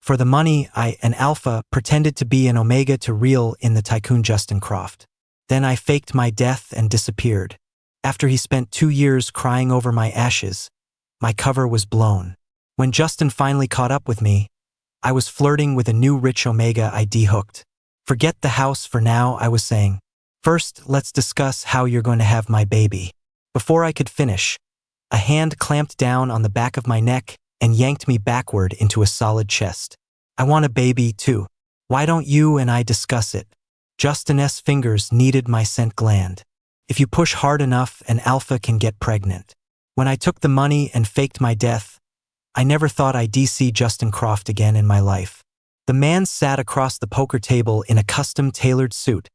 For the money, an alpha, pretended to be an omega to reel in the tycoon Justin Croft. Then I faked my death and disappeared. After he spent 2 years crying over my ashes, my cover was blown. When Justin finally caught up with me, I was flirting with a new rich omega I de-hooked. Forget the house for now, I was saying. First, let's discuss how you're going to have my baby. Before I could finish, a hand clamped down on the back of my neck and yanked me backward into a solid chest. I want a baby, too. Why don't you and I discuss it? Justin's fingers kneaded my scent gland. If you push hard enough, an alpha can get pregnant. When I took the money and faked my death, I never thought I'd see Justin Croft again in my life. The man sat across the poker table in a custom-tailored suit,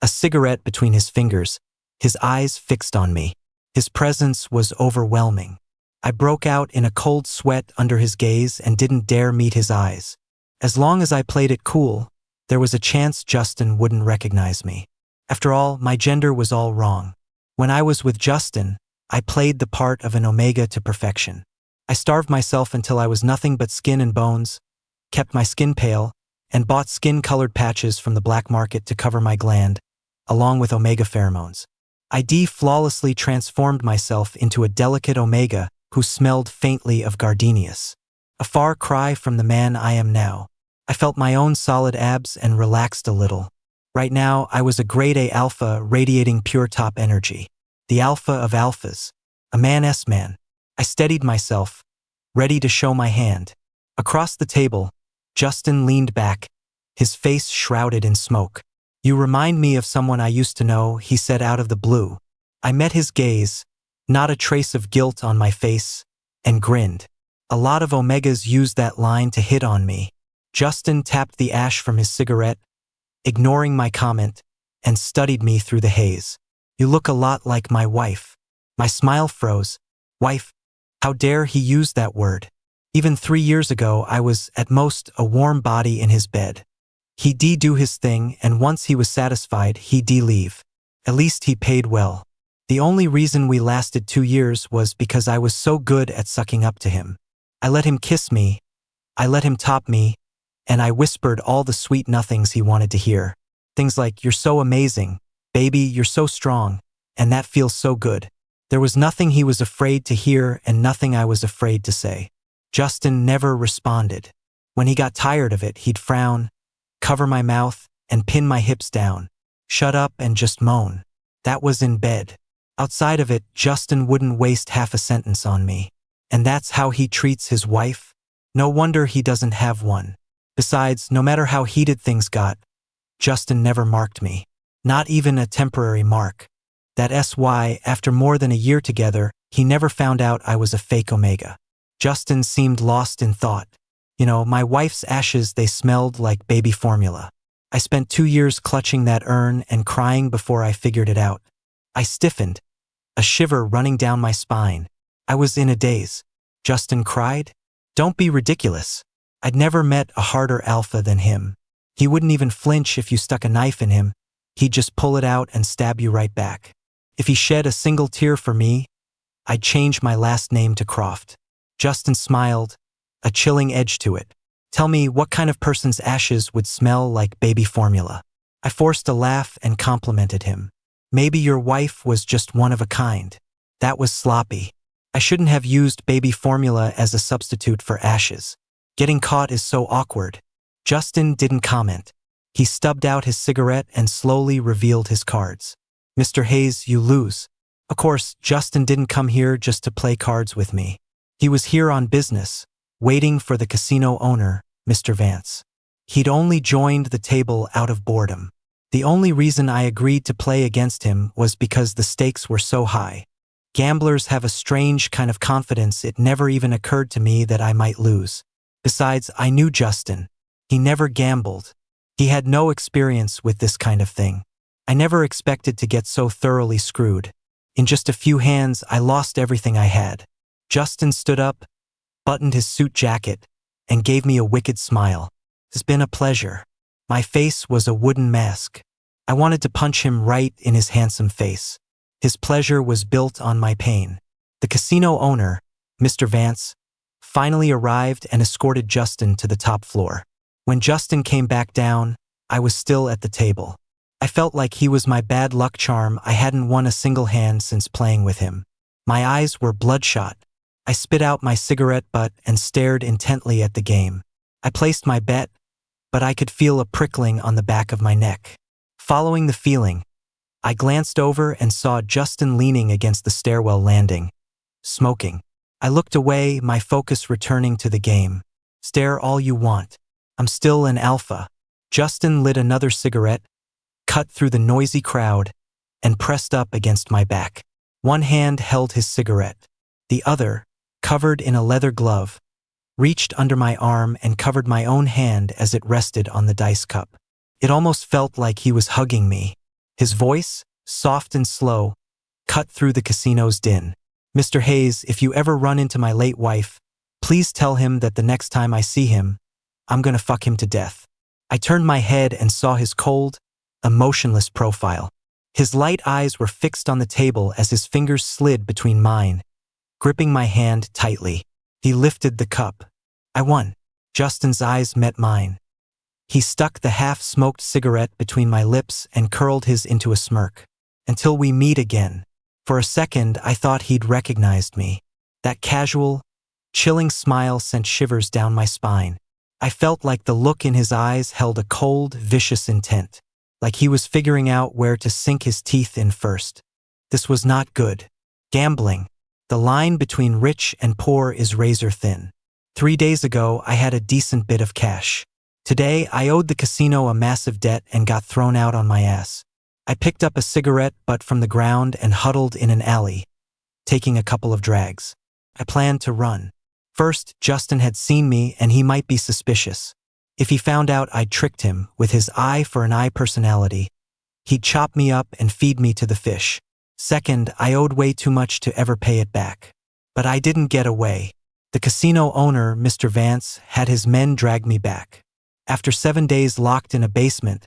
a cigarette between his fingers, his eyes fixed on me. His presence was overwhelming. I broke out in a cold sweat under his gaze and didn't dare meet his eyes. As long as I played it cool, there was a chance Justin wouldn't recognize me. After all, my gender was all wrong. When I was with Justin, I played the part of an omega to perfection. I starved myself until I was nothing but skin and bones, kept my skin pale, and bought skin-colored patches from the black market to cover my gland, along with omega pheromones. I flawlessly transformed myself into a delicate omega who smelled faintly of gardenias. A far cry from the man I am now. I felt my own solid abs and relaxed a little. Right now, I was a grade A alpha radiating pure top energy. The alpha of alphas. A man's man. I steadied myself, ready to show my hand. Across the table, Justin leaned back, his face shrouded in smoke. You remind me of someone I used to know, he said out of the blue. I met his gaze, not a trace of guilt on my face, and grinned. A lot of omegas use that line to hit on me. Justin tapped the ash from his cigarette, ignoring my comment, and studied me through the haze. You look a lot like my wife. My smile froze. Wife? How dare he use that word? Even 3 years ago, I was, at most, a warm body in his bed. He'd do his thing, and once he was satisfied, he'd leave. At least he paid well. The only reason we lasted 2 years was because I was so good at sucking up to him. I let him kiss me, I let him top me, and I whispered all the sweet nothings he wanted to hear. Things like, you're so amazing, baby, you're so strong, and that feels so good. There was nothing he was afraid to hear and nothing I was afraid to say. Justin never responded. When he got tired of it, he'd frown, cover my mouth, and pin my hips down. Shut up and just moan. That was in bed. Outside of it, Justin wouldn't waste half a sentence on me. And that's how he treats his wife? No wonder he doesn't have one. Besides, no matter how heated things got, Justin never marked me. Not even a temporary mark. That's why, after more than a year together, he never found out I was a fake omega. Justin seemed lost in thought. You know, my wife's ashes, they smelled like baby formula. I spent 2 years clutching that urn and crying before I figured it out. I stiffened, a shiver running down my spine. I was in a daze. Justin cried? Don't be ridiculous. I'd never met a harder alpha than him. He wouldn't even flinch if you stuck a knife in him. He'd just pull it out and stab you right back. If he shed a single tear for me, I'd change my last name to Croft. Justin smiled, a chilling edge to it. Tell me, what kind of person's ashes would smell like baby formula? I forced a laugh and complimented him. Maybe your wife was just one of a kind. That was sloppy. I shouldn't have used baby formula as a substitute for ashes. Getting caught is so awkward. Justin didn't comment. He stubbed out his cigarette and slowly revealed his cards. Mr. Hayes, you lose. Of course, Justin didn't come here just to play cards with me. He was here on business, waiting for the casino owner, Mr. Vance. He'd only joined the table out of boredom. The only reason I agreed to play against him was because the stakes were so high. Gamblers have a strange kind of confidence it never even occurred to me that I might lose. Besides, I knew Justin. He never gambled. He had no experience with this kind of thing. I never expected to get so thoroughly screwed. In just a few hands, I lost everything I had. Justin stood up, buttoned his suit jacket, and gave me a wicked smile. It's been a pleasure. My face was a wooden mask. I wanted to punch him right in his handsome face. His pleasure was built on my pain. The casino owner, Mr. Vance, finally arrived and escorted Justin to the top floor. When Justin came back down, I was still at the table. I felt like he was my bad luck charm. I hadn't won a single hand since playing with him. My eyes were bloodshot. I spit out my cigarette butt and stared intently at the game. I placed my bet, but I could feel a prickling on the back of my neck. Following the feeling, I glanced over and saw Justin leaning against the stairwell landing, smoking. I looked away, my focus returning to the game. Stare all you want. I'm still an alpha. Justin lit another cigarette, cut through the noisy crowd, and pressed up against my back. One hand held his cigarette. The other, covered in a leather glove, reached under my arm and covered my own hand as it rested on the dice cup. It almost felt like he was hugging me. His voice, soft and slow, cut through the casino's din. Mr. Hayes, if you ever run into my late wife, please tell him that the next time I see him, I'm gonna fuck him to death. I turned my head and saw his cold, emotionless profile. His light eyes were fixed on the table as his fingers slid between mine, gripping my hand tightly. He lifted the cup. I won. Justin's eyes met mine. He stuck the half-smoked cigarette between my lips and curled his into a smirk. Until we meet again. For a second, I thought he'd recognized me. That casual, chilling smile sent shivers down my spine. I felt like the look in his eyes held a cold, vicious intent, like he was figuring out where to sink his teeth in first. This was not good. Gambling. The line between rich and poor is razor thin. 3 days ago, I had a decent bit of cash. Today, I owed the casino a massive debt and got thrown out on my ass. I picked up a cigarette butt from the ground and huddled in an alley, taking a couple of drags. I planned to run. First, Justin had seen me and he might be suspicious. If he found out I'd tricked him with his eye for an eye personality, he'd chop me up and feed me to the fish. Second, I owed way too much to ever pay it back. But I didn't get away. The casino owner, Mr. Vance, had his men drag me back. After 7 days locked in a basement,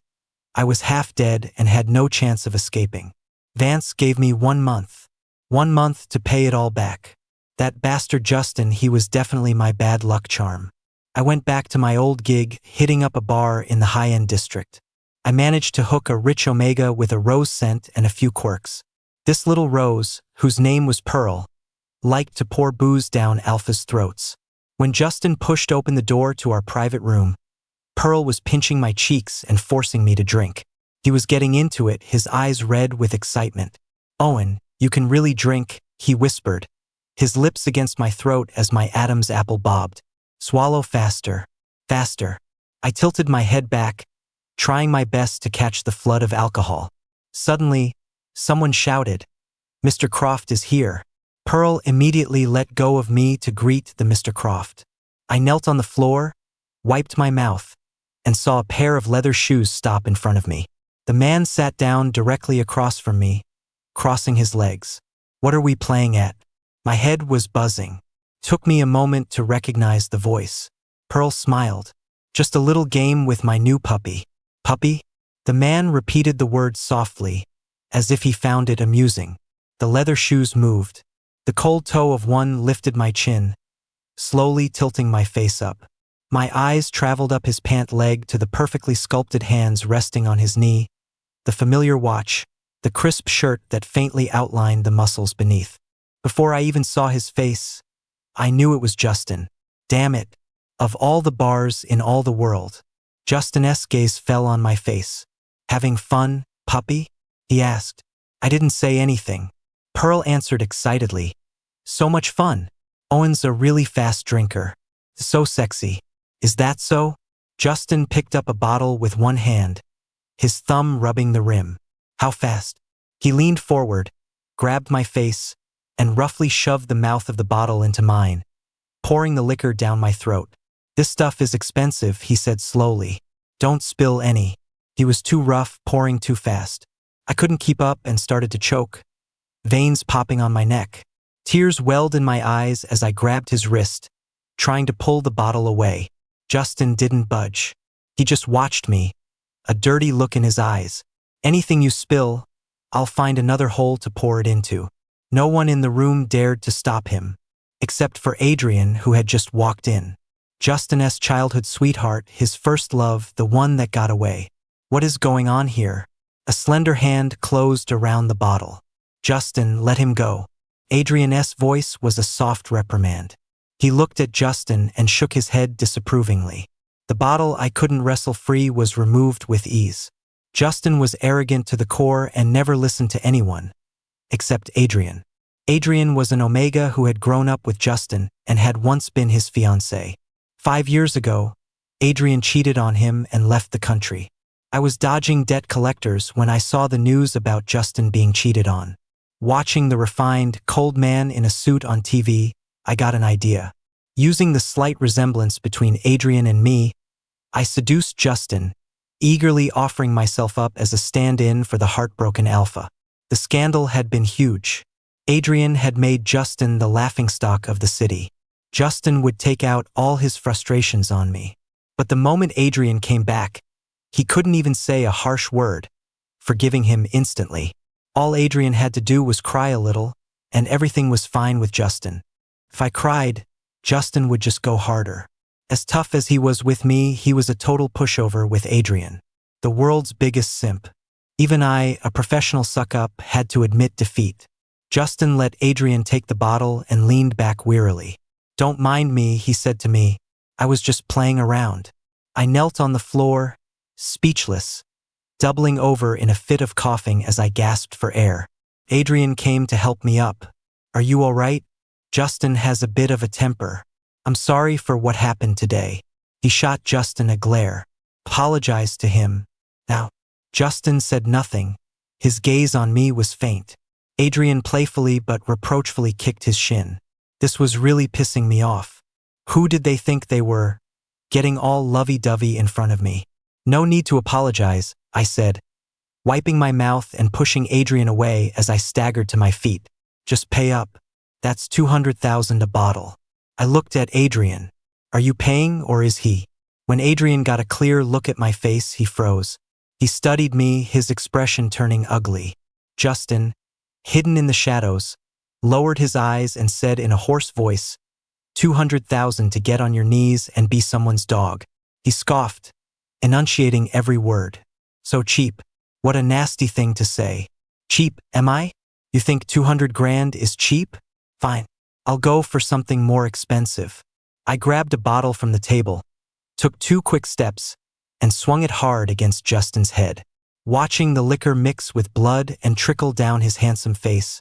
I was half dead and had no chance of escaping. Vance gave me 1 month. 1 month to pay it all back. That bastard Justin, he was definitely my bad luck charm. I went back to my old gig, hitting up a bar in the high-end district. I managed to hook a rich Omega with a rose scent and a few quirks. This little rose, whose name was Pearl, liked to pour booze down alphas' throats. When Justin pushed open the door to our private room, Pearl was pinching my cheeks and forcing me to drink. He was getting into it, his eyes red with excitement. "Owen, you can really drink," he whispered, his lips against my throat as my Adam's apple bobbed. "Swallow faster, faster." I tilted my head back, trying my best to catch the flood of alcohol. Suddenly, someone shouted, "Mr. Croft is here." Pearl immediately let go of me to greet the Mr. Croft. I knelt on the floor, wiped my mouth, and saw a pair of leather shoes stop in front of me. The man sat down directly across from me, crossing his legs. "What are we playing at?" My head was buzzing. Took me a moment to recognize the voice. Pearl smiled. "Just a little game with my new puppy." "Puppy?" The man repeated the word softly, as if he found it amusing. The leather shoes moved. The cold toe of one lifted my chin, slowly tilting my face up. My eyes traveled up his pant leg to the perfectly sculpted hands resting on his knee, the familiar watch, the crisp shirt that faintly outlined the muscles beneath. Before I even saw his face, I knew it was Justin. Damn it. Of all the bars in all the world, Justin's gaze fell on my face. "Having fun, puppy?" he asked. I didn't say anything. Pearl answered excitedly. "So much fun. Owen's a really fast drinker. So sexy." "Is that so?" Justin picked up a bottle with one hand, his thumb rubbing the rim. "How fast?" He leaned forward, grabbed my face, and roughly shoved the mouth of the bottle into mine, pouring the liquor down my throat. "This stuff is expensive," he said slowly. "Don't spill any." He was too rough, pouring too fast. I couldn't keep up and started to choke, veins popping on my neck. Tears welled in my eyes as I grabbed his wrist, trying to pull the bottle away. Justin didn't budge. He just watched me, a dirty look in his eyes. "Anything you spill, I'll find another hole to pour it into." No one in the room dared to stop him. except for Adrian, who had just walked in. Justin's childhood sweetheart, his first love, the one that got away. What is going on here? A slender hand closed around the bottle. Justin, let him go. Adrian's voice was a soft reprimand. He looked at Justin and shook his head disapprovingly. The bottle I couldn't wrestle free was removed with ease. Justin was arrogant to the core and never listened to anyone, except Adrian. Adrian was an Omega who had grown up with Justin and had once been his fiancée. 5 years ago, Adrian cheated on him and left the country. I was dodging debt collectors when I saw the news about Justin being cheated on. Watching the refined, cold man in a suit on TV, I got an idea. Using the slight resemblance between Adrian and me, I seduced Justin, eagerly offering myself up as a stand-in for the heartbroken alpha. The scandal had been huge. Adrian had made Justin the laughingstock of the city. Justin would take out all his frustrations on me. But the moment Adrian came back, he couldn't even say a harsh word, forgiving him instantly. All Adrian had to do was cry a little, and everything was fine with Justin. If I cried, Justin would just go harder. As tough as he was with me, he was a total pushover with Adrian. The world's biggest simp. Even I, a professional suck-up, had to admit defeat. Justin let Adrian take the bottle and leaned back wearily. "Don't mind me," he said to me. "I was just playing around." I knelt on the floor, speechless, doubling over in a fit of coughing as I gasped for air. Adrian came to help me up. "Are you all right? Justin has a bit of a temper. I'm sorry for what happened today." He shot Justin a glare. "Apologize to him now." Justin said nothing. His gaze on me was faint. Adrian playfully but reproachfully kicked his shin. This was really pissing me off. Who did they think they were? Getting all lovey-dovey in front of me. "No need to apologize," I said, wiping my mouth and pushing Adrian away as I staggered to my feet. "Just pay up. That's $200,000 a bottle." I looked at Adrian. "Are you paying or is he?" When Adrian got a clear look at my face, he froze. He studied me, his expression turning ugly. Justin, hidden in the shadows, lowered his eyes and said in a hoarse voice, "200,000 to get on your knees and be someone's dog." He scoffed, enunciating every word. "So cheap. What a nasty thing to say." "Cheap, am I? You think 200 grand is cheap? Fine. I'll go for something more expensive." I grabbed a bottle from the table, took 2 quick steps, and swung it hard against Justin's head. Watching the liquor mix with blood and trickle down his handsome face,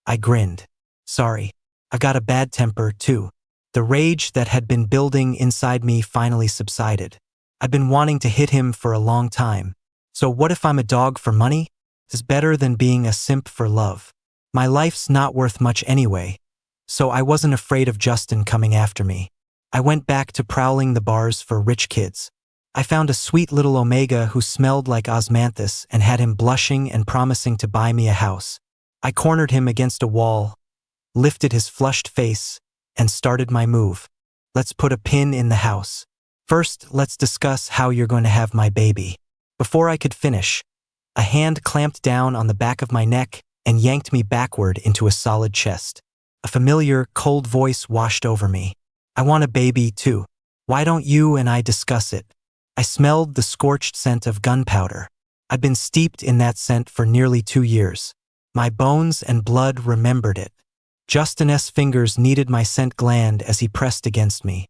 I grinned. Sorry, I got a bad temper too. The rage that had been building inside me finally subsided. I've been wanting to hit him for a long time. So what if I'm a dog for money? It's better than being a simp for love. My life's not worth much anyway, so I wasn't afraid of Justin coming after me. I went back to prowling the bars for rich kids. I found a sweet little Omega who smelled like osmanthus and had him blushing and promising to buy me a house. I cornered him against a wall, lifted his flushed face, and started my move. Let's put a pin in the house. First, let's discuss how you're going to have my baby. Before I could finish, a hand clamped down on the back of my neck and yanked me backward into a solid chest. A familiar, cold voice washed over me. "I want a baby, too. Why don't you and I discuss it?" I smelled the scorched scent of gunpowder. I'd been steeped in that scent for nearly 2 years. My bones and blood remembered it. Justin's fingers kneaded my scent gland as he pressed against me,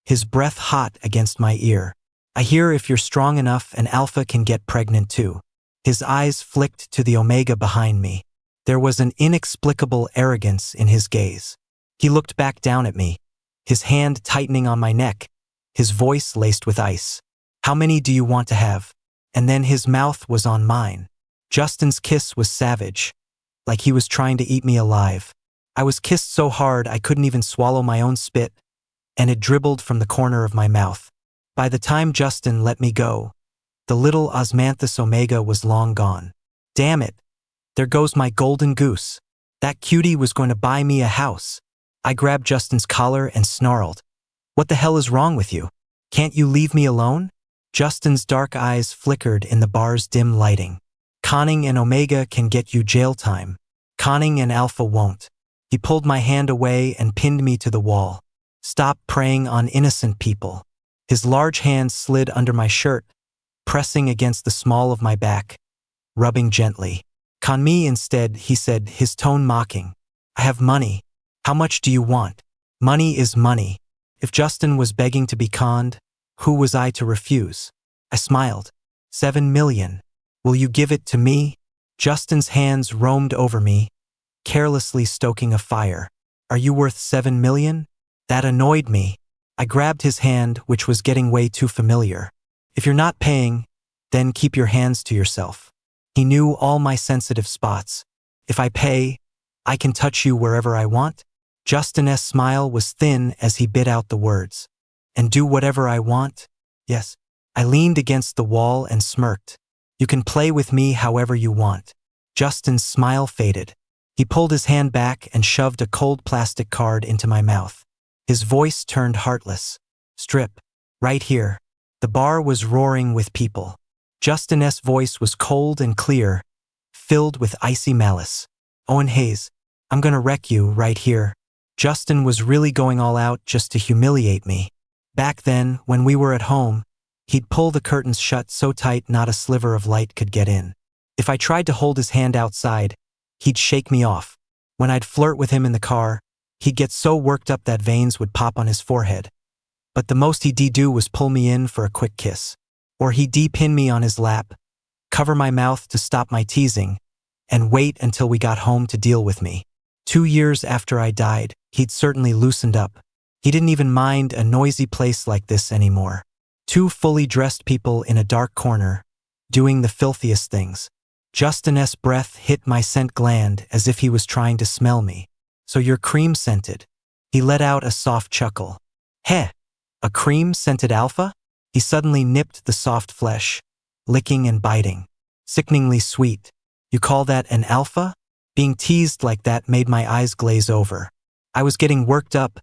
his breath hot against my ear. "I hear if you're strong enough, an alpha can get pregnant too." His eyes flicked to the Omega behind me. There was an inexplicable arrogance in his gaze. He looked back down at me, his hand tightening on my neck, his voice laced with ice. "How many do you want to have?" And then his mouth was on mine. Justin's kiss was savage, like he was trying to eat me alive. I was kissed so hard I couldn't even swallow my own spit, and it dribbled from the corner of my mouth. By the time Justin let me go, the little osmanthus Omega was long gone. Damn it, there goes my golden goose. That cutie was going to buy me a house. I grabbed Justin's collar and snarled, "What the hell is wrong with you? Can't you leave me alone?" Justin's dark eyes flickered in the bar's dim lighting. "Conning an Omega can get you jail time. Conning an alpha won't." He pulled my hand away and pinned me to the wall. Stop preying on innocent people. His large hand slid under my shirt, pressing against the small of my back, rubbing gently. Con me instead, he said, his tone mocking. I have money. How much do you want? Money is money. If Justin was begging to be conned, who was I to refuse? I smiled. 7 million. Will you give it to me? Justin's hands roamed over me, carelessly stoking a fire. Are you worth 7 million? That annoyed me. I grabbed his hand, which was getting way too familiar. If you're not paying, then keep your hands to yourself. He knew all my sensitive spots. If I pay, I can touch you wherever I want. Justin's smile was thin as he bit out the words. And do whatever I want? Yes. I leaned against the wall and smirked. You can play with me however you want. Justin's smile faded. He pulled his hand back and shoved a cold plastic card into my mouth. His voice turned heartless. Strip. Right here. The bar was roaring with people. Justin's voice was cold and clear, filled with icy malice. Owen Hayes, I'm gonna wreck you right here. Justin was really going all out just to humiliate me. Back then, when we were at home, he'd pull the curtains shut so tight not a sliver of light could get in. If I tried to hold his hand outside, he'd shake me off. When I'd flirt with him in the car, he'd get so worked up that veins would pop on his forehead. But the most he'd do was pull me in for a quick kiss. Or he'd pin me on his lap, cover my mouth to stop my teasing, and wait until we got home to deal with me. 2 years after I died, he'd certainly loosened up. He didn't even mind a noisy place like this anymore. 2 fully dressed people in a dark corner, doing the filthiest things. Justin's breath hit my scent gland as if he was trying to smell me. So you're cream-scented. He let out a soft chuckle. Heh, a cream-scented alpha? He suddenly nipped the soft flesh, licking and biting. Sickeningly sweet. You call that an alpha? Being teased like that made my eyes glaze over. I was getting worked up,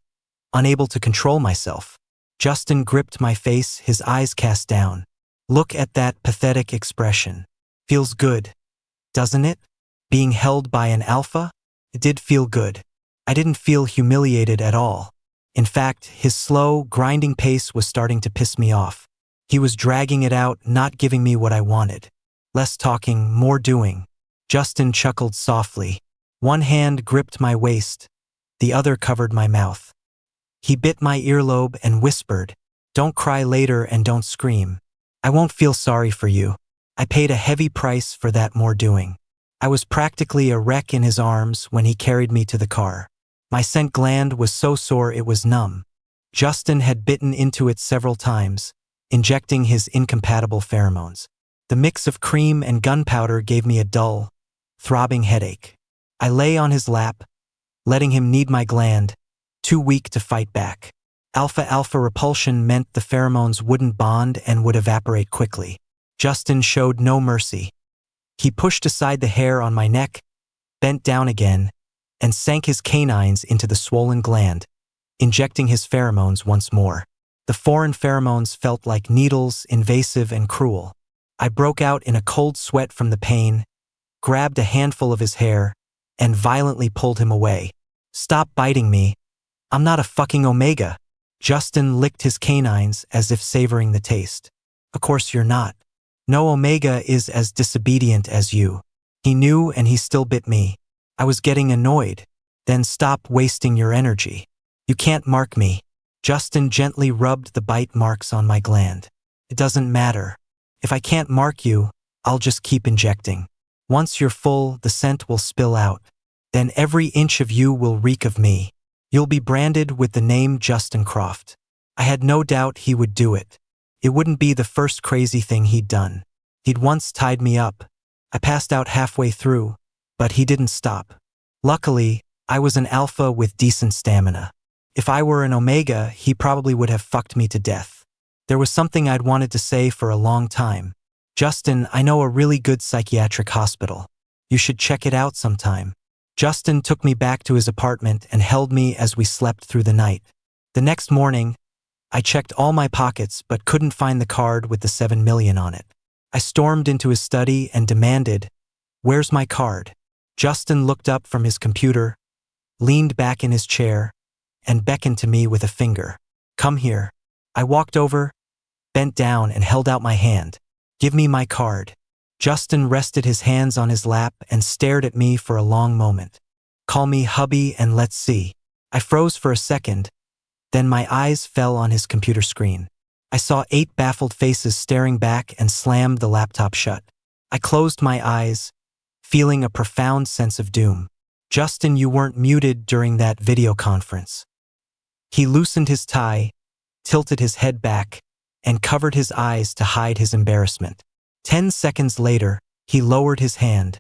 unable to control myself. Justin gripped my face, his eyes cast down. Look at that pathetic expression. Feels good, doesn't it? Being held by an alpha? It did feel good. I didn't feel humiliated at all. In fact, his slow, grinding pace was starting to piss me off. He was dragging it out, not giving me what I wanted. Less talking, more doing. Justin chuckled softly. One hand gripped my waist, the other covered my mouth. He bit my earlobe and whispered, "Don't cry later and don't scream. I won't feel sorry for you." I paid a heavy price for that more doing. I was practically a wreck in his arms when he carried me to the car. My scent gland was so sore it was numb. Justin had bitten into it several times, injecting his incompatible pheromones. The mix of cream and gunpowder gave me a dull, throbbing headache. I lay on his lap, letting him knead my gland, too weak to fight back. Alpha-alpha repulsion meant the pheromones wouldn't bond and would evaporate quickly. Justin showed no mercy. He pushed aside the hair on my neck, bent down again, and sank his canines into the swollen gland, injecting his pheromones once more. The foreign pheromones felt like needles, invasive and cruel. I broke out in a cold sweat from the pain, grabbed a handful of his hair, and violently pulled him away. Stop biting me. I'm not a fucking omega. Justin licked his canines as if savoring the taste. Of course you're not. No omega is as disobedient as you. He knew and he still bit me. I was getting annoyed. Then stop wasting your energy. You can't mark me. Justin gently rubbed the bite marks on my gland. It doesn't matter. If I can't mark you, I'll just keep injecting. Once you're full, the scent will spill out. Then every inch of you will reek of me. You'll be branded with the name Justin Croft. I had no doubt he would do it. It wouldn't be the first crazy thing he'd done. He'd once tied me up. I passed out halfway through, but he didn't stop. Luckily, I was an alpha with decent stamina. If I were an omega, he probably would have fucked me to death. There was something I'd wanted to say for a long time. Justin, I know a really good psychiatric hospital. You should check it out sometime. Justin took me back to his apartment and held me as we slept through the night. The next morning, I checked all my pockets but couldn't find the card with the 7 million on it. I stormed into his study and demanded, "Where's my card?" Justin looked up from his computer, leaned back in his chair, and beckoned to me with a finger. Come here. I walked over, bent down, and held out my hand. Give me my card. Justin rested his hands on his lap and stared at me for a long moment. Call me hubby and let's see. I froze for a second, then my eyes fell on his computer screen. I saw 8 baffled faces staring back and slammed the laptop shut. I closed my eyes, feeling a profound sense of doom. Justin, you weren't muted during that video conference. He loosened his tie, tilted his head back, and covered his eyes to hide his embarrassment. 10 seconds later, he lowered his hand,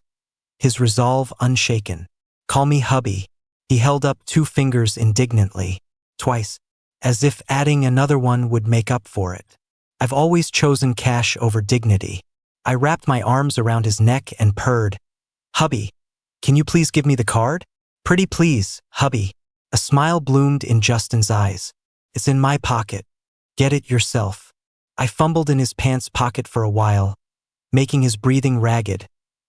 his resolve unshaken. Call me hubby. He held up 2 fingers indignantly, twice, as if adding another one would make up for it. I've always chosen cash over dignity. I wrapped my arms around his neck and purred. Hubby, can you please give me the card? Pretty please, hubby. A smile bloomed in Justin's eyes. It's in my pocket. Get it yourself. I fumbled in his pants pocket for a while, making his breathing ragged,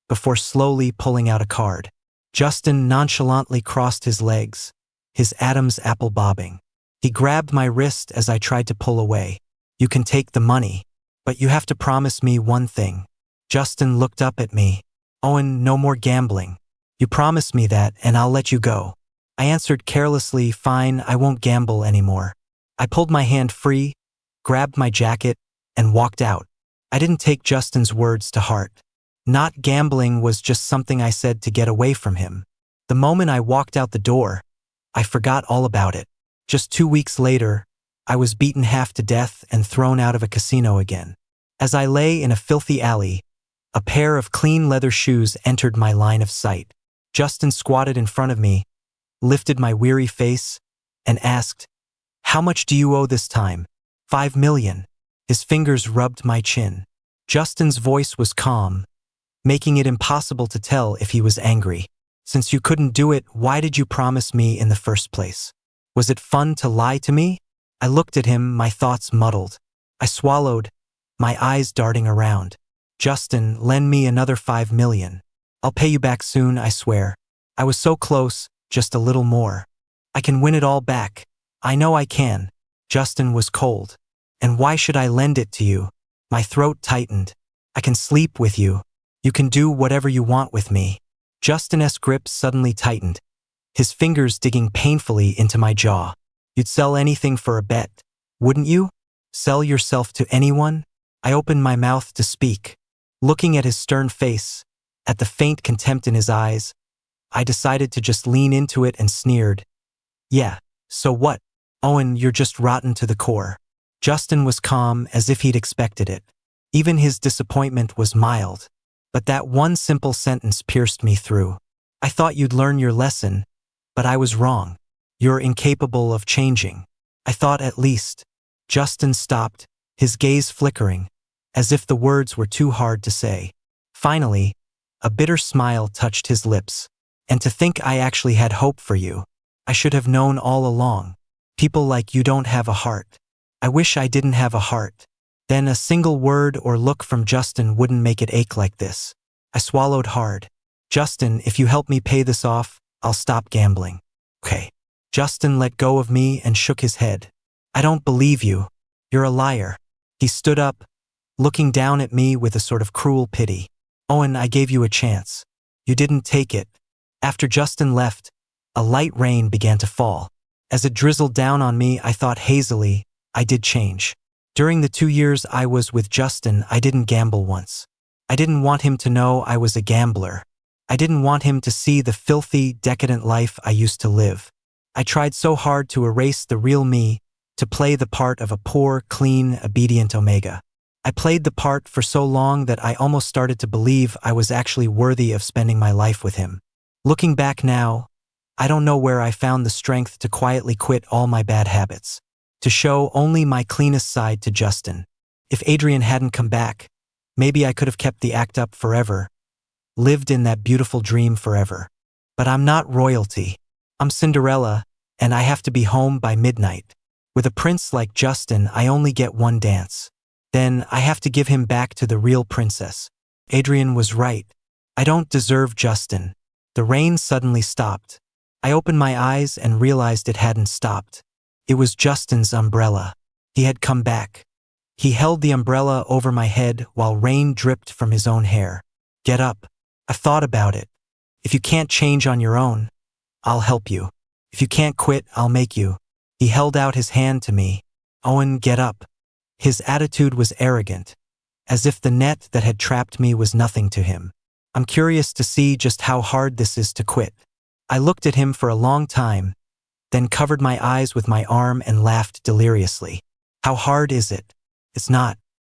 before slowly pulling out a card. Justin nonchalantly crossed his legs, his Adam's apple bobbing. He grabbed my wrist as I tried to pull away. You can take the money, but you have to promise me one thing. Justin looked up at me. Owen, no more gambling. You promise me that and I'll let you go. I answered carelessly, fine, I won't gamble anymore. I pulled my hand free, grabbed my jacket, and walked out. I didn't take Justin's words to heart. Not gambling was just something I said to get away from him. The moment I walked out the door, I forgot all about it. Just 2 weeks later, I was beaten half to death and thrown out of a casino again. As I lay in a filthy alley, a pair of clean leather shoes entered my line of sight. Justin squatted in front of me, lifted my weary face, and asked, How much do you owe this time? 5 million. His fingers rubbed my chin. Justin's voice was calm, making it impossible to tell if he was angry. Since you couldn't do it, why did you promise me in the first place? Was it fun to lie to me? I looked at him, my thoughts muddled. I swallowed, my eyes darting around. Justin, lend me another 5 million. I'll pay you back soon, I swear. I was so close, just a little more. I can win it all back. I know I can. Justin was cold. And why should I lend it to you? My throat tightened. I can sleep with you. You can do whatever you want with me. Justin's grip suddenly tightened, his fingers digging painfully into my jaw. You'd sell anything for a bet, wouldn't you? Sell yourself to anyone? I opened my mouth to speak. Looking at his stern face, at the faint contempt in his eyes, I decided to just lean into it and sneered. Yeah, so what? Owen, you're just rotten to the core. Justin was calm, as if he'd expected it. Even his disappointment was mild. But that one simple sentence pierced me through. I thought you'd learn your lesson, but I was wrong. You're incapable of changing. I thought at least. Justin stopped, his gaze flickering, as if the words were too hard to say. Finally, a bitter smile touched his lips. And to think I actually had hope for you. I should have known all along. People like you don't have a heart. I wish I didn't have a heart. Then a single word or look from Justin wouldn't make it ache like this. I swallowed hard. Justin, if you help me pay this off, I'll stop gambling. Okay. Justin let go of me and shook his head. I don't believe you. You're a liar. He stood up, looking down at me with a sort of cruel pity. Owen, I gave you a chance. You didn't take it. After Justin left, a light rain began to fall. As it drizzled down on me, I thought hazily, I did change. During the 2 years I was with Justin, I didn't gamble once. I didn't want him to know I was a gambler. I didn't want him to see the filthy, decadent life I used to live. I tried so hard to erase the real me, to play the part of a poor, clean, obedient Omega. I played the part for so long that I almost started to believe I was actually worthy of spending my life with him. Looking back now, I don't know where I found the strength to quietly quit all my bad habits, to show only my cleanest side to Justin. If Adrian hadn't come back, maybe I could have kept the act up forever, lived in that beautiful dream forever. But I'm not royalty. I'm Cinderella, and I have to be home by midnight. With a prince like Justin, I only get one dance. Then I have to give him back to the real princess. Adrian was right. I don't deserve Justin. The rain suddenly stopped. I opened my eyes and realized it hadn't stopped. It was Justin's umbrella. He had come back. He held the umbrella over my head while rain dripped from his own hair. Get up. I've thought about it. If you can't change on your own, I'll help you. If you can't quit, I'll make you. He held out his hand to me. Owen, get up. His attitude was arrogant, as if the net that had trapped me was nothing to him. I'm curious to see just how hard this is to quit. I looked at him for a long time, then covered my eyes with my arm and laughed deliriously. How hard is it? It's not.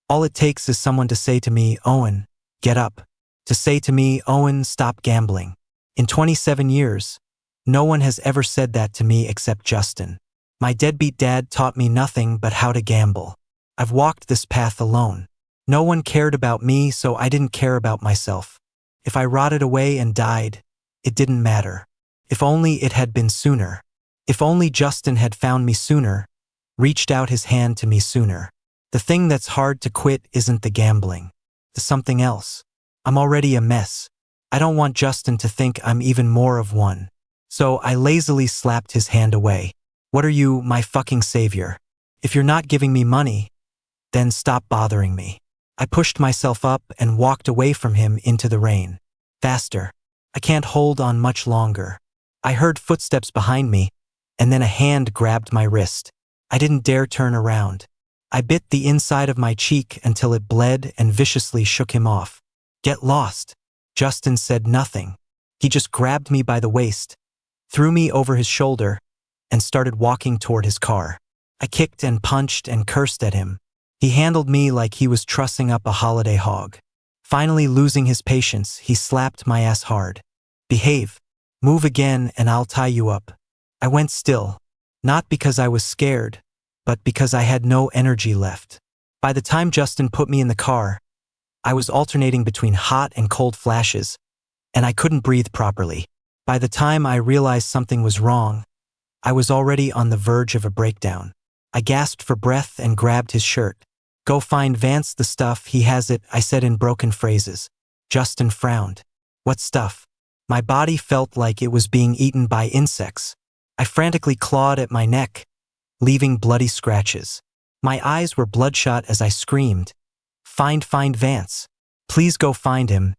All it takes is someone to say to me, Owen, get up. To say to me, Owen, stop gambling. In 27 years, no one has ever said that to me except Justin. My deadbeat dad taught me nothing but how to gamble. I've walked this path alone. No one cared about me, so I didn't care about myself. If I rotted away and died, it didn't matter. If only it had been sooner. If only Justin had found me sooner, reached out his hand to me sooner. The thing that's hard to quit isn't the gambling. It's something else. I'm already a mess. I don't want Justin to think I'm even more of one. So I lazily slapped his hand away. What are you, my fucking savior? If you're not giving me money, then stop bothering me. I pushed myself up and walked away from him into the rain. Faster. I can't hold on much longer. I heard footsteps behind me, and then a hand grabbed my wrist. I didn't dare turn around. I bit the inside of my cheek until it bled and viciously shook him off. Get lost. Justin said nothing. He just grabbed me by the waist, threw me over his shoulder, and started walking toward his car. I kicked and punched and cursed at him. He handled me like he was trussing up a holiday hog. Finally losing his patience, he slapped my ass hard. Behave. Move again and I'll tie you up. I went still, not because I was scared, but because I had no energy left. By the time Justin put me in the car, I was alternating between hot and cold flashes, and I couldn't breathe properly. By the time I realized something was wrong, I was already on the verge of a breakdown. I gasped for breath and grabbed his shirt. Go find Vance the stuff, he has it, I said in broken phrases. Justin frowned. What stuff? My body felt like it was being eaten by insects. I frantically clawed at my neck, leaving bloody scratches. My eyes were bloodshot as I screamed. Find Vance. Please go find him.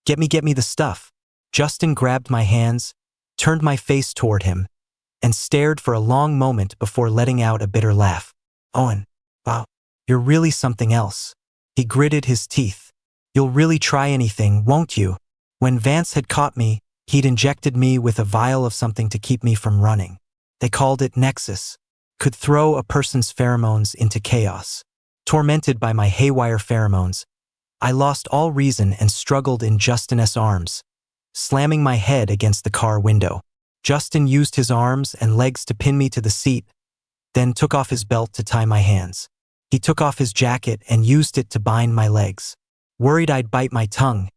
Get me the stuff. Justin grabbed my hands, turned my face toward him, and stared for a long moment before letting out a bitter laugh. Owen, wow, you're really something else. He gritted his teeth. You'll really try anything, won't you? When Vance had caught me, he'd injected me with a vial of something to keep me from running. They called it Nexus. Could throw a person's pheromones into chaos. Tormented by my haywire pheromones, I lost all reason and struggled in Justin's arms, slamming my head against the car window. Justin used his arms and legs to pin me to the seat, then took off his belt to tie my hands. He took off his jacket and used it to bind my legs. Worried I'd bite my tongue,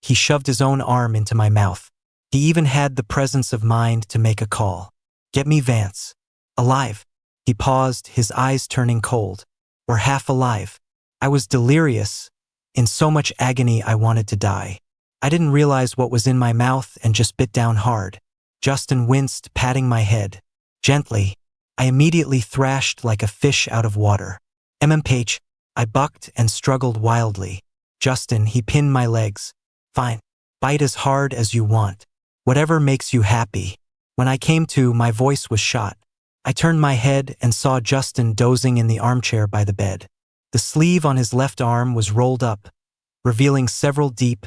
he shoved his own arm into my mouth. He even had the presence of mind to make a call. Get me Vance. Alive. He paused, his eyes turning cold. Or half alive. I was delirious. In so much agony I wanted to die. I didn't realize what was in my mouth and just bit down hard. Justin winced, patting my head. Gently. I immediately thrashed like a fish out of water. MMPH. I bucked and struggled wildly. Justin, he pinned my legs. Fine. Bite as hard as you want. Whatever makes you happy. When I came to, my voice was shot. I turned my head and saw Justin dozing in the armchair by the bed. The sleeve on his left arm was rolled up, revealing several deep,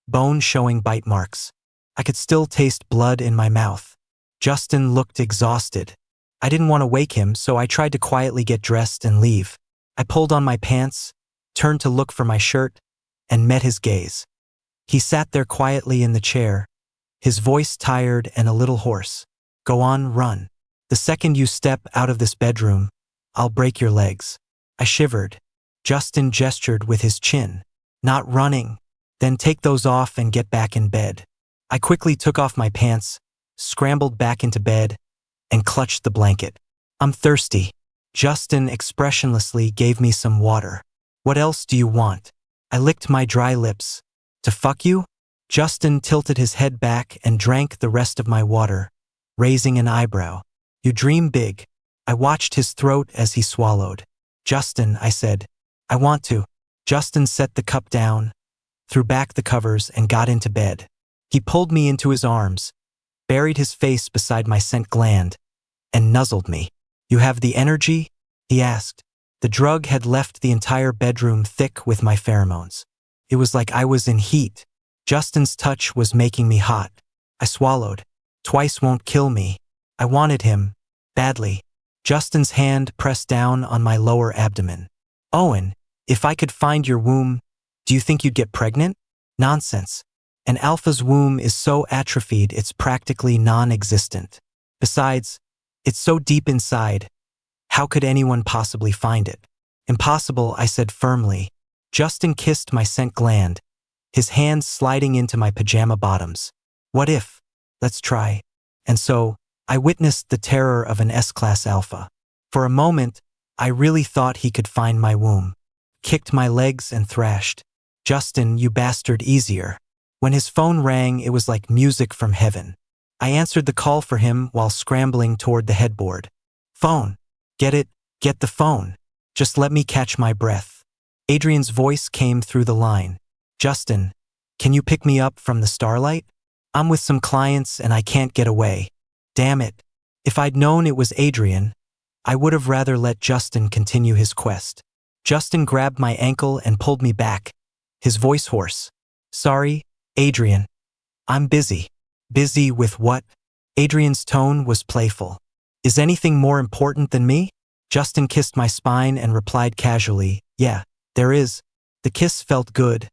bone-showing bite marks. I could still taste blood in my mouth. Justin looked exhausted. I didn't want to wake him, so I tried to quietly get dressed and leave. I pulled on my pants, turned to look for my shirt, and met his gaze. He sat there quietly in the chair, his voice tired and a little hoarse. Go on, run. The second you step out of this bedroom, I'll break your legs. I shivered. Justin gestured with his chin. Not running. Then take those off and get back in bed. I quickly took off my pants, scrambled back into bed, and clutched the blanket. I'm thirsty. Justin expressionlessly gave me some water. What else do you want? I licked my dry lips. To fuck you? Justin tilted his head back and drank the rest of my water, raising an eyebrow. You dream big. I watched his throat as he swallowed. Justin, I said, I want to. Justin set the cup down, threw back the covers, and got into bed. He pulled me into his arms, buried his face beside my scent gland, and nuzzled me. You have the energy? He asked. The drug had left the entire bedroom thick with my pheromones. It was like I was in heat. Justin's touch was making me hot. I swallowed. Twice won't kill me. I wanted him, badly. Justin's hand pressed down on my lower abdomen. Owen, if I could find your womb, do you think you'd get pregnant? Nonsense. An alpha's womb is so atrophied it's practically non-existent. Besides, it's so deep inside. How could anyone possibly find it? Impossible, I said firmly. Justin kissed my scent gland, his hands sliding into my pajama bottoms. What if? Let's try. And so, I witnessed the terror of an S-class alpha. For a moment, I really thought he could find my womb. Kicked my legs and thrashed. Justin, you bastard, easier. When his phone rang, it was like music from heaven. I answered the call for him while scrambling toward the headboard. Phone. Get it? Get the phone. Just let me catch my breath. Adrian's voice came through the line. Justin, can you pick me up from the Starlight? I'm with some clients and I can't get away. Damn it. If I'd known it was Adrian, I would have rather let Justin continue his quest. Justin grabbed my ankle and pulled me back, his voice hoarse. Sorry, Adrian. I'm busy. Busy with what? Adrian's tone was playful. Is anything more important than me? Justin kissed my spine and replied casually, yeah, there is. The kiss felt good,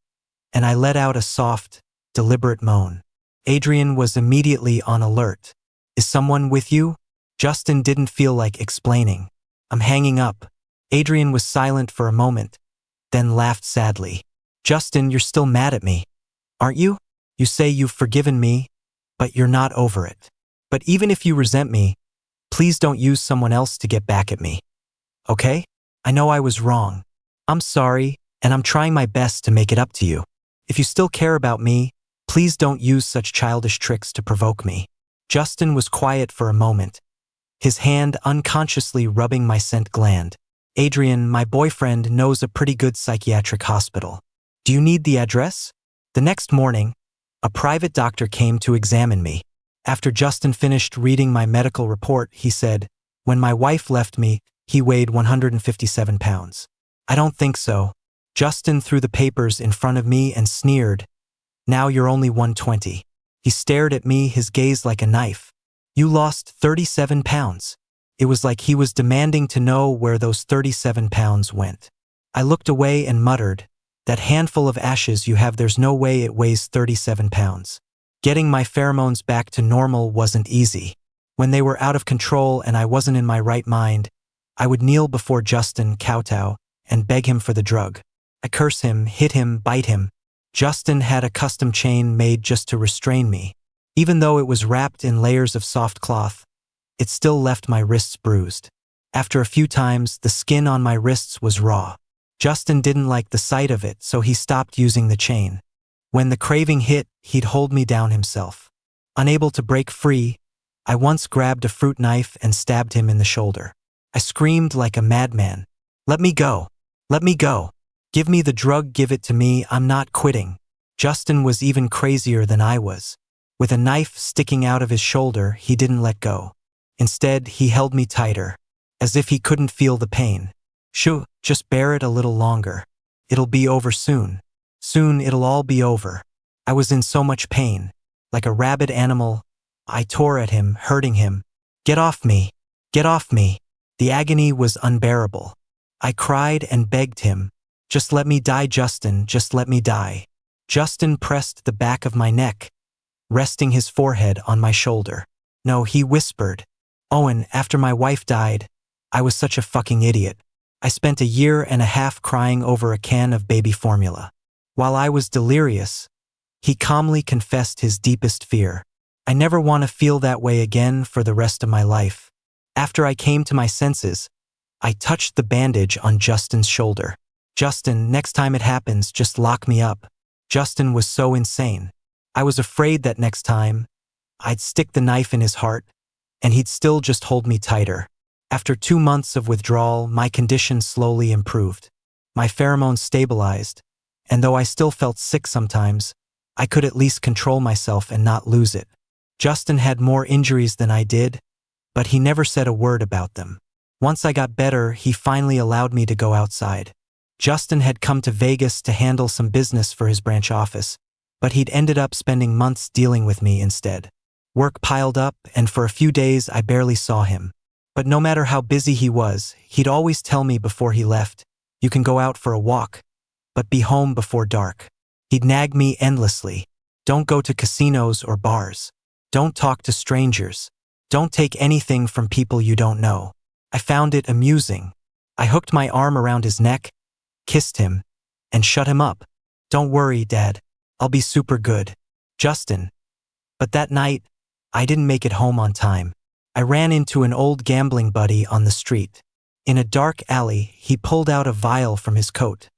and I let out a soft, deliberate moan. Adrian was immediately on alert. Is someone with you? Justin didn't feel like explaining. I'm hanging up. Adrian was silent for a moment, then laughed sadly. Justin, you're still mad at me, aren't you? You say you've forgiven me, but you're not over it. But even if you resent me, please don't use someone else to get back at me. Okay? I know I was wrong. I'm sorry, and I'm trying my best to make it up to you. If you still care about me, please don't use such childish tricks to provoke me. Justin was quiet for a moment, his hand unconsciously rubbing my scent gland. Adrian, my boyfriend, knows a pretty good psychiatric hospital. Do you need the address? The next morning, a private doctor came to examine me. After Justin finished reading my medical report, he said, when my wife left me, he weighed 157 pounds. I don't think so. Justin threw the papers in front of me and sneered. Now you're only 120. He stared at me, his gaze like a knife. You lost 37 pounds. It was like he was demanding to know where those 37 pounds went. I looked away and muttered, that handful of ashes you have, there's no way it weighs 37 pounds. Getting my pheromones back to normal wasn't easy. When they were out of control and I wasn't in my right mind, I would kneel before Justin, kowtow, and beg him for the drug. I curse him, hit him, bite him. Justin had a custom chain made just to restrain me. Even though it was wrapped in layers of soft cloth, it still left my wrists bruised. After a few times, the skin on my wrists was raw. Justin didn't like the sight of it, so he stopped using the chain. When the craving hit, he'd hold me down himself. Unable to break free, I once grabbed a fruit knife and stabbed him in the shoulder. I screamed like a madman. Let me go. Let me go. Give me the drug, give it to me, I'm not quitting. Justin was even crazier than I was. With a knife sticking out of his shoulder, he didn't let go. Instead, he held me tighter, as if he couldn't feel the pain. Shoo, just bear it a little longer. It'll be over soon. Soon it'll all be over. I was in so much pain. Like a rabid animal, I tore at him, hurting him. Get off me. Get off me. The agony was unbearable. I cried and begged him. Just let me die, Justin, just let me die. Justin pressed the back of my neck, resting his forehead on my shoulder. No, he whispered. Owen, after my wife died, I was such a fucking idiot. I spent a year and a half crying over a can of baby formula. While I was delirious, he calmly confessed his deepest fear. I never want to feel that way again for the rest of my life. After I came to my senses, I touched the bandage on Justin's shoulder. Justin, next time it happens, just lock me up. Justin was so insane. I was afraid that next time, I'd stick the knife in his heart, and he'd still just hold me tighter. After 2 months of withdrawal, my condition slowly improved. My pheromones stabilized, and though I still felt sick sometimes, I could at least control myself and not lose it. Justin had more injuries than I did, but he never said a word about them. Once I got better, he finally allowed me to go outside. Justin had come to Vegas to handle some business for his branch office, but he'd ended up spending months dealing with me instead. Work piled up, and for a few days I barely saw him. But no matter how busy he was, he'd always tell me before he left, "You can go out for a walk, but be home before dark." He'd nag me endlessly. "Don't go to casinos or bars. Don't talk to strangers. Don't take anything from people you don't know." I found it amusing. I hooked my arm around his neck, kissed him, and shut him up. "Don't worry, Dad. I'll be super good. Justin." But that night, I didn't make it home on time. I ran into an old gambling buddy on the street. In a dark alley, he pulled out a vial from his coat,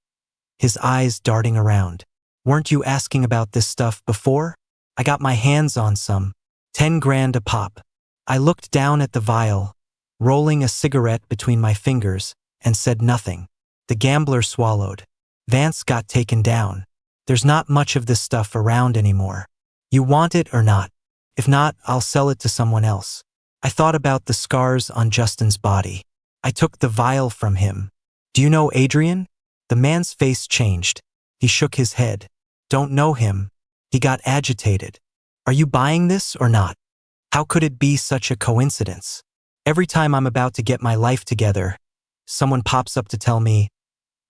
his eyes darting around. "Weren't you asking about this stuff before? I got my hands on some. 10 grand a pop." I looked down at the vial, rolling a cigarette between my fingers, and said nothing. The gambler swallowed. "Vance got taken down. There's not much of this stuff around anymore. You want it or not? If not, I'll sell it to someone else." I thought about the scars on Justin's body. I took the vial from him. "Do you know Adrian?" The man's face changed. He shook his head. "Don't know him." He got agitated. "Are you buying this or not? How could it be such a coincidence? Every time I'm about to get my life together, someone pops up to tell me,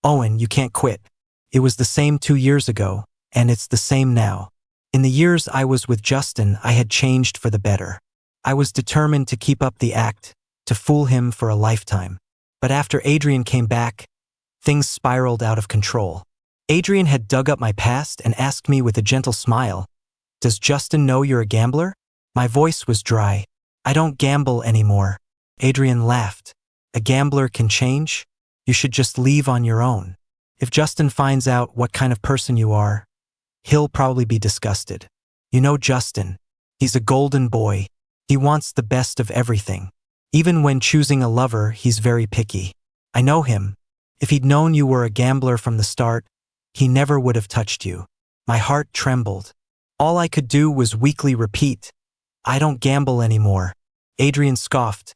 'Owen, you can't quit.' It was the same 2 years ago, and it's the same now. In the years I was with Justin, I had changed for the better. I was determined to keep up the act, to fool him for a lifetime. But after Adrian came back, things spiraled out of control. Adrian had dug up my past and asked me with a gentle smile, "Does Justin know you're a gambler?" My voice was dry. "I don't gamble anymore." Adrian laughed. "A gambler can change? You should just leave on your own. If Justin finds out what kind of person you are, he'll probably be disgusted. You know Justin. He's a golden boy. He wants the best of everything. Even when choosing a lover, he's very picky. I know him. If he'd known you were a gambler from the start, he never would have touched you." My heart trembled. All I could do was weakly repeat, "I don't gamble anymore." Adrian scoffed,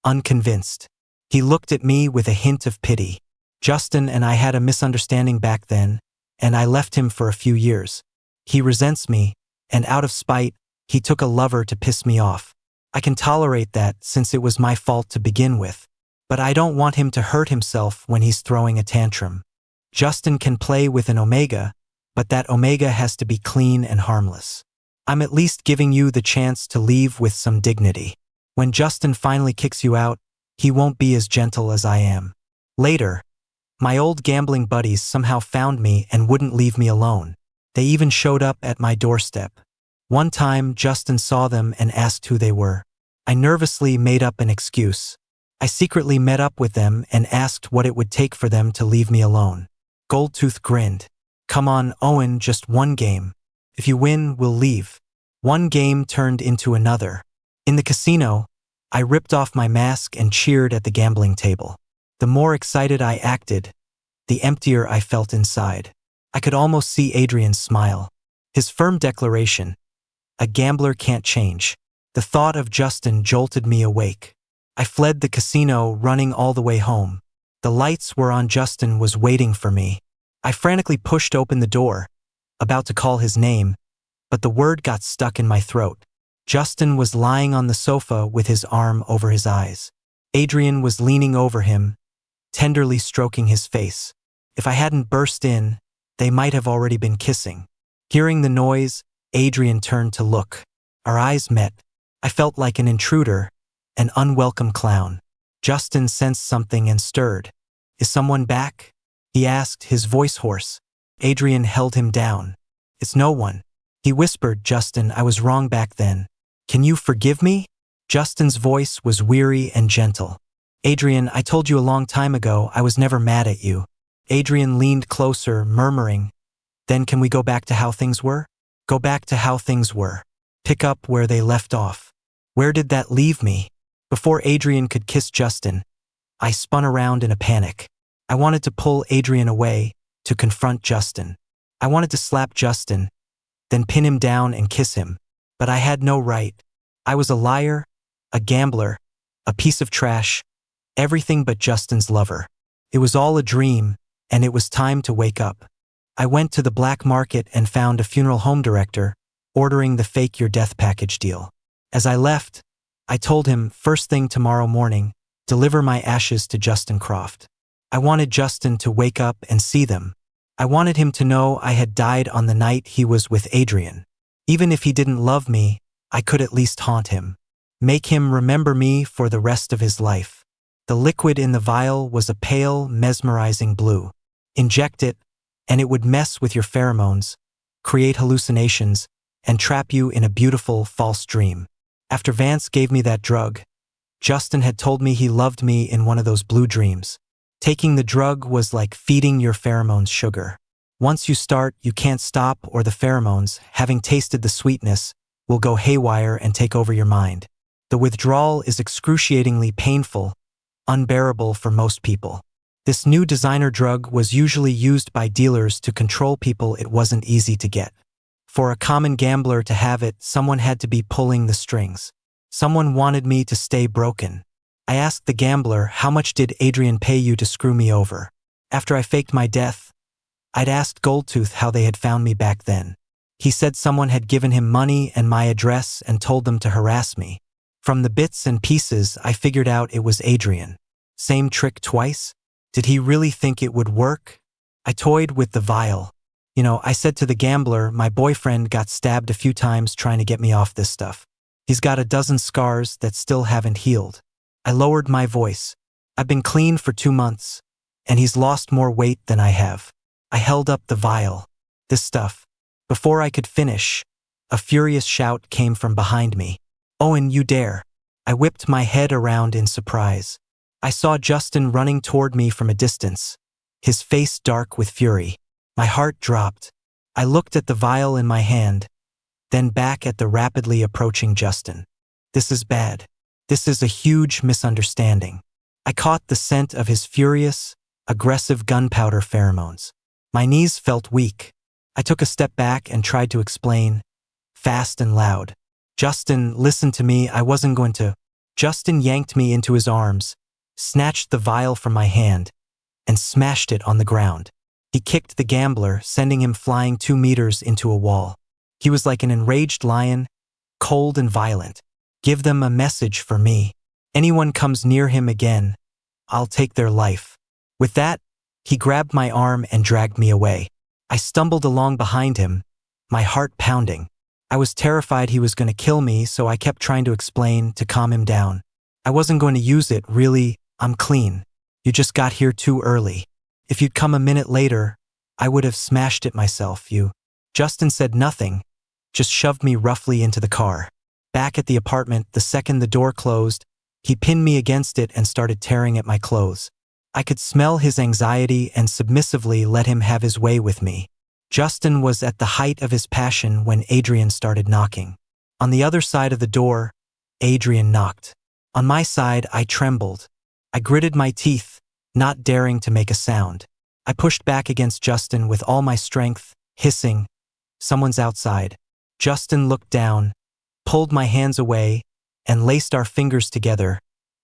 unconvinced. He looked at me with a hint of pity. "Justin and I had a misunderstanding back then, and I left him for a few years. He resents me, and out of spite, he took a lover to piss me off. I can tolerate that since it was my fault to begin with. But I don't want him to hurt himself when he's throwing a tantrum. Justin can play with an omega, but that omega has to be clean and harmless. I'm at least giving you the chance to leave with some dignity. When Justin finally kicks you out, he won't be as gentle as I am." Later, my old gambling buddies somehow found me and wouldn't leave me alone. They even showed up at my doorstep. One time, Justin saw them and asked who they were. I nervously made up an excuse. I secretly met up with them and asked what it would take for them to leave me alone. Goldtooth grinned. "Come on, Owen, just one game. If you win, we'll leave." One game turned into another. In the casino, I ripped off my mask and cheered at the gambling table. The more excited I acted, the emptier I felt inside. I could almost see Adrian's smile. His firm declaration, "A gambler can't change." The thought of Justin jolted me awake. I fled the casino, running all the way home. The lights were on. Justin was waiting for me. I frantically pushed open the door, about to call his name, but the word got stuck in my throat. Justin was lying on the sofa with his arm over his eyes. Adrian was leaning over him, tenderly stroking his face. If I hadn't burst in, they might have already been kissing. Hearing the noise, Adrian turned to look. Our eyes met. I felt like an intruder, an unwelcome clown. Justin sensed something and stirred. "Is someone back?" he asked, his voice hoarse. Adrian held him down. "It's no one." He whispered, "Justin, I was wrong back then. Can you forgive me?" Justin's voice was weary and gentle. "Adrian, I told you a long time ago I was never mad at you." Adrian leaned closer, murmuring, "Then can we go back to how things were?" Go back to how things were. Pick up where they left off. Where did that leave me? Before Adrian could kiss Justin, I spun around in a panic. I wanted to pull Adrian away, to confront Justin. I wanted to slap Justin, then pin him down and kiss him. But I had no right. I was a liar, a gambler, a piece of trash, everything but Justin's lover. It was all a dream, and it was time to wake up. I went to the black market and found a funeral home director, ordering the fake your death package deal. As I left, I told him, first thing tomorrow morning, deliver my ashes to Justin Croft. I wanted Justin to wake up and see them. I wanted him to know I had died on the night he was with Adrian. Even if he didn't love me, I could at least haunt him. Make him remember me for the rest of his life. The liquid in the vial was a pale, mesmerizing blue. Inject it, and it would mess with your pheromones, create hallucinations, and trap you in a beautiful, false dream. After Vance gave me that drug, Justin had told me he loved me in one of those blue dreams. Taking the drug was like feeding your pheromones sugar. Once you start, you can't stop, or the pheromones, having tasted the sweetness, will go haywire and take over your mind. The withdrawal is excruciatingly painful, unbearable for most people. This new designer drug was usually used by dealers to control people it wasn't easy to get. For a common gambler to have it, someone had to be pulling the strings. Someone wanted me to stay broken. I asked the gambler, how much did Adrian pay you to screw me over? After I faked my death, I'd asked Goldtooth how they had found me back then. He said someone had given him money and my address and told them to harass me. From the bits and pieces, I figured out it was Adrian. Same trick twice? Did he really think it would work? I toyed with the vial. I said to the gambler, my boyfriend got stabbed a few times trying to get me off this stuff. He's got a dozen scars that still haven't healed. I lowered my voice. I've been clean for 2 months, and he's lost more weight than I have. I held up the vial. This stuff. Before I could finish, a furious shout came from behind me. Owen, you dare. I whipped my head around in surprise. I saw Justin running toward me from a distance, his face dark with fury. My heart dropped. I looked at the vial in my hand, then back at the rapidly approaching Justin. This is bad. This is a huge misunderstanding. I caught the scent of his furious, aggressive gunpowder pheromones. My knees felt weak. I took a step back and tried to explain, fast and loud. Justin, listen to me, I wasn't going to. Justin yanked me into his arms, snatched the vial from my hand, and smashed it on the ground. He kicked the gambler, sending him flying 2 meters into a wall. He was like an enraged lion, cold and violent. Give them a message for me. Anyone comes near him again, I'll take their life. With that, he grabbed my arm and dragged me away. I stumbled along behind him, my heart pounding. I was terrified he was going to kill me, so I kept trying to explain, to calm him down. I wasn't going to use it, really, I'm clean. You just got here too early. If you'd come a minute later, I would have smashed it myself, Justin said nothing, just shoved me roughly into the car. Back at the apartment, the second the door closed, he pinned me against it and started tearing at my clothes. I could smell his anxiety and submissively let him have his way with me. Justin was at the height of his passion when Adrian started knocking. On the other side of the door, Adrian knocked. On my side, I trembled. I gritted my teeth, not daring to make a sound. I pushed back against Justin with all my strength, hissing, "Someone's outside." Justin looked down, pulled my hands away, and laced our fingers together,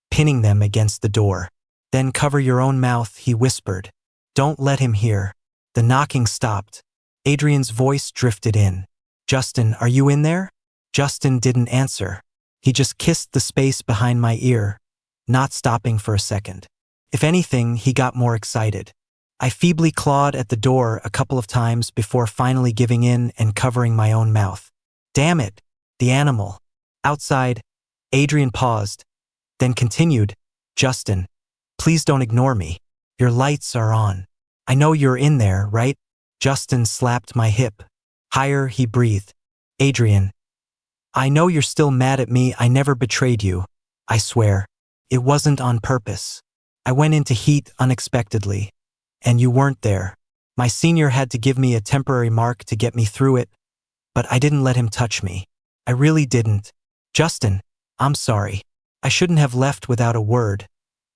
pinning them against the door. "Then cover your own mouth," he whispered. "Don't let him hear." The knocking stopped. Adrian's voice drifted in. "Justin, are you in there?" Justin didn't answer. He just kissed the space behind my ear, not stopping for a second. If anything, he got more excited. I feebly clawed at the door a couple of times before finally giving in and covering my own mouth. "Damn it, the animal." Outside, Adrian paused, then continued, "Justin, please don't ignore me. Your lights are on. I know you're in there, right?" Justin slapped my hip. Higher, he breathed. "Adrian, I know you're still mad at me. I never betrayed you. I swear. It wasn't on purpose. I went into heat unexpectedly, and you weren't there. My senior had to give me a temporary mark to get me through it, but I didn't let him touch me. I really didn't. Justin, I'm sorry. I shouldn't have left without a word,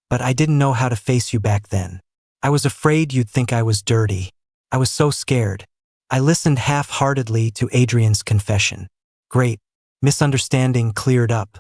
but I didn't know how to face you back then. I was afraid you'd think I was dirty. I was so scared. I listened half-heartedly to Adrian's confession. Great. Misunderstanding cleared up.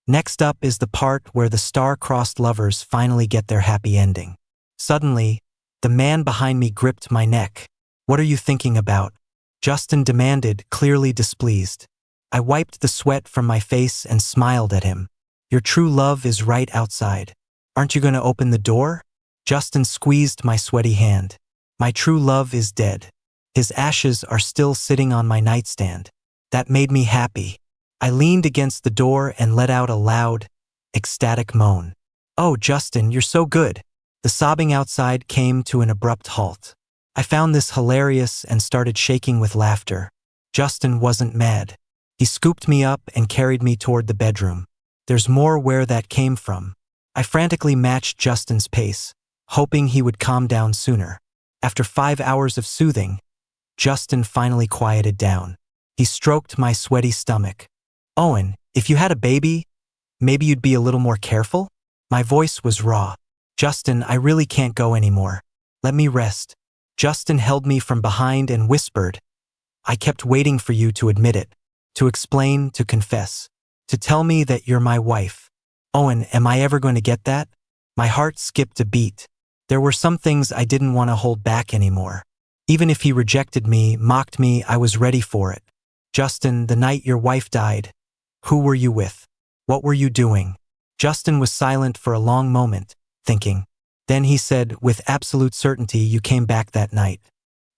Next up is the part where the star-crossed lovers finally get their happy ending. Suddenly, the man behind me gripped my neck. What are you thinking about? Justin demanded, clearly displeased. I wiped the sweat from my face and smiled at him. Your true love is right outside. Aren't you going to open the door? Justin squeezed my sweaty hand. My true love is dead. His ashes are still sitting on my nightstand. That made me happy. I leaned against the door and let out a loud, ecstatic moan. Oh, Justin, you're so good. The sobbing outside came to an abrupt halt. I found this hilarious and started shaking with laughter. Justin wasn't mad. He scooped me up and carried me toward the bedroom. There's more where that came from. I frantically matched Justin's pace, hoping he would calm down sooner. After 5 hours of soothing, Justin finally quieted down. He stroked my sweaty stomach. Owen, if you had a baby, maybe you'd be a little more careful? My voice was raw. Justin, I really can't go anymore. Let me rest. Justin held me from behind and whispered, I kept waiting for you to admit it, to explain, to confess, to tell me that you're my wife. Owen, am I ever going to get that? My heart skipped a beat. There were some things I didn't want to hold back anymore. Even if he rejected me, mocked me, I was ready for it. Justin, the night your wife died, who were you with? What were you doing? Justin was silent for a long moment, thinking. Then he said, with absolute certainty, you came back that night.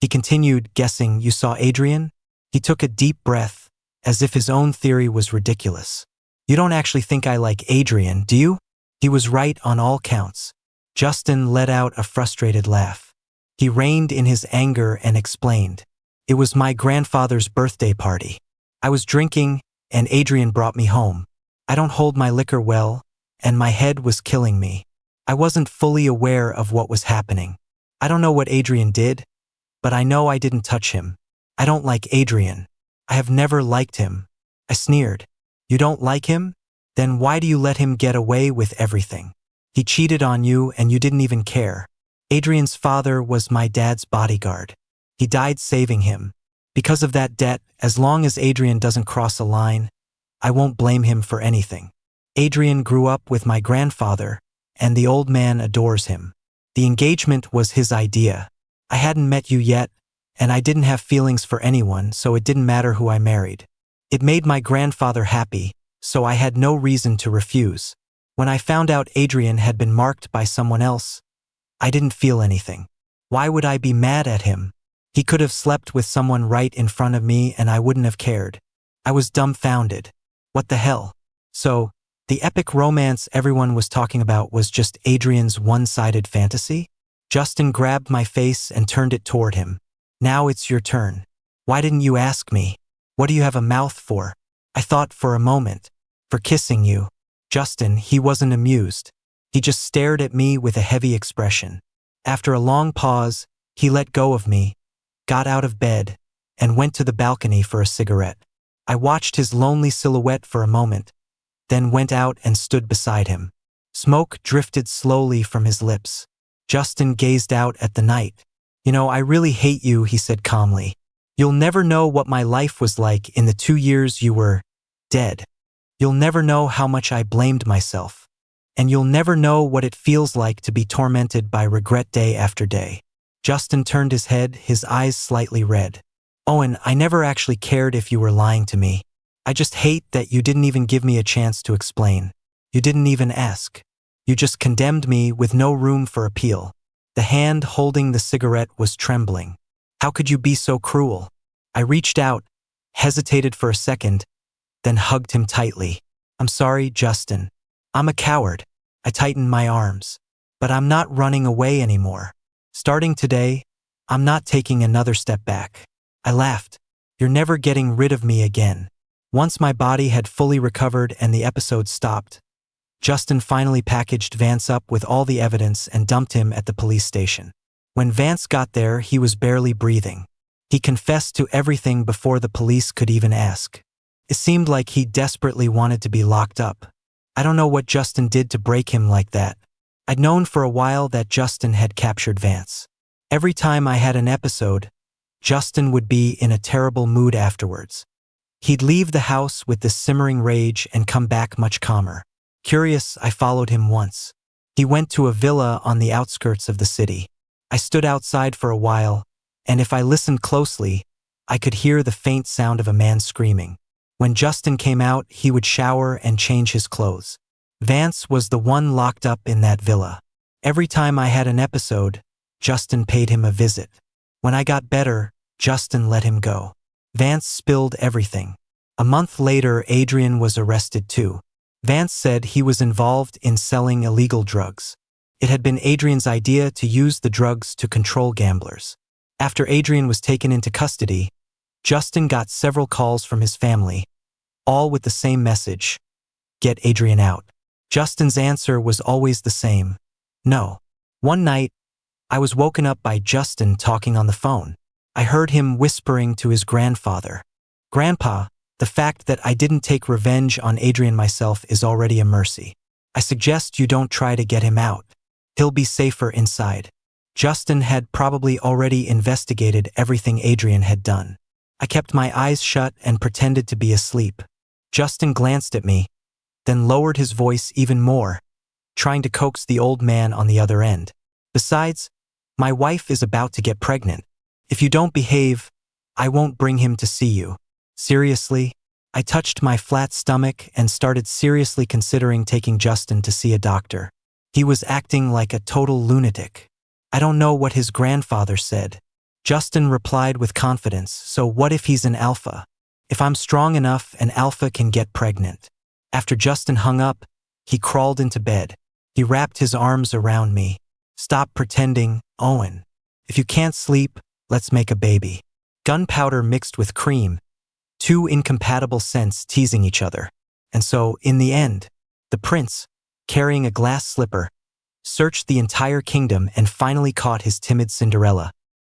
He continued, guessing, you saw Adrian? He took a deep breath, as if his own theory was ridiculous. You don't actually think I like Adrian, do you? He was right on all counts. Justin let out a frustrated laugh. He reined in his anger and explained. It was my grandfather's birthday party. I was drinking, and Adrian brought me home. I don't hold my liquor well, and my head was killing me. I wasn't fully aware of what was happening. I don't know what Adrian did, but I know I didn't touch him. I don't like Adrian. I have never liked him. I sneered. You don't like him? Then why do you let him get away with everything? He cheated on you and you didn't even care. Adrian's father was my dad's bodyguard. He died saving him. Because of that debt, as long as Adrian doesn't cross a line, I won't blame him for anything. Adrian grew up with my grandfather, and the old man adores him. The engagement was his idea. I hadn't met you yet, and I didn't have feelings for anyone, so it didn't matter who I married. It made my grandfather happy, so I had no reason to refuse. When I found out Adrian had been marked by someone else, I didn't feel anything. Why would I be mad at him? He could have slept with someone right in front of me and I wouldn't have cared. I was dumbfounded. What the hell? So, the epic romance everyone was talking about was just Adrian's one-sided fantasy? Justin grabbed my face and turned it toward him. Now it's your turn. Why didn't you ask me? What do you have a mouth for? I thought for a moment. For kissing you. Justin, he wasn't amused. He just stared at me with a heavy expression. After a long pause, he let go of me, got out of bed, and went to the balcony for a cigarette. I watched his lonely silhouette for a moment, then went out and stood beside him. Smoke drifted slowly from his lips. Justin gazed out at the night. You know, I really hate you, he said calmly. You'll never know what my life was like in the 2 years you were dead. You'll never know how much I blamed myself. And you'll never know what it feels like to be tormented by regret day after day. Justin turned his head, his eyes slightly red. Owen, I never actually cared if you were lying to me. I just hate that you didn't even give me a chance to explain. You didn't even ask. You just condemned me with no room for appeal. The hand holding the cigarette was trembling. How could you be so cruel? I reached out, hesitated for a second, then hugged him tightly. I'm sorry, Justin. I'm a coward. I tightened my arms. But I'm not running away anymore. Starting today, I'm not taking another step back. I laughed. You're never getting rid of me again. Once my body had fully recovered and the episode stopped, Justin finally packaged Vance up with all the evidence and dumped him at the police station. When Vance got there, he was barely breathing. He confessed to everything before the police could even ask. It seemed like he desperately wanted to be locked up. I don't know what Justin did to break him like that. I'd known for a while that Justin had captured Vance. Every time I had an episode, Justin would be in a terrible mood afterwards. He'd leave the house with this simmering rage and come back much calmer. Curious, I followed him once. He went to a villa on the outskirts of the city. I stood outside for a while, and if I listened closely, I could hear the faint sound of a man screaming. When Justin came out, he would shower and change his clothes. Vance was the one locked up in that villa. Every time I had an episode, Justin paid him a visit. When I got better, Justin let him go. Vance spilled everything. A month later, Adrian was arrested too. Vance said he was involved in selling illegal drugs. It had been Adrian's idea to use the drugs to control gamblers. After Adrian was taken into custody, Justin got several calls from his family, all with the same message: get Adrian out. Justin's answer was always the same: no. One night, I was woken up by Justin talking on the phone. I heard him whispering to his grandfather, "Grandpa, the fact that I didn't take revenge on Adrian myself is already a mercy. I suggest you don't try to get him out. He'll be safer inside." Justin had probably already investigated everything Adrian had done. I kept my eyes shut and pretended to be asleep. Justin glanced at me, then lowered his voice even more, trying to coax the old man on the other end. "Besides, my wife is about to get pregnant. If you don't behave, I won't bring him to see you." Seriously? I touched my flat stomach and started seriously considering taking Justin to see a doctor. He was acting like a total lunatic. I don't know what his grandfather said. Justin replied with confidence, "So what if he's an alpha? If I'm strong enough, an alpha can get pregnant." After Justin hung up, he crawled into bed. He wrapped his arms around me. "Stop pretending, Owen. If you can't sleep, let's make a baby." Gunpowder mixed with cream. Two incompatible scents teasing each other. And so, in the end, the prince, carrying a glass slipper, searched the entire kingdom and finally caught his timid Cinderella.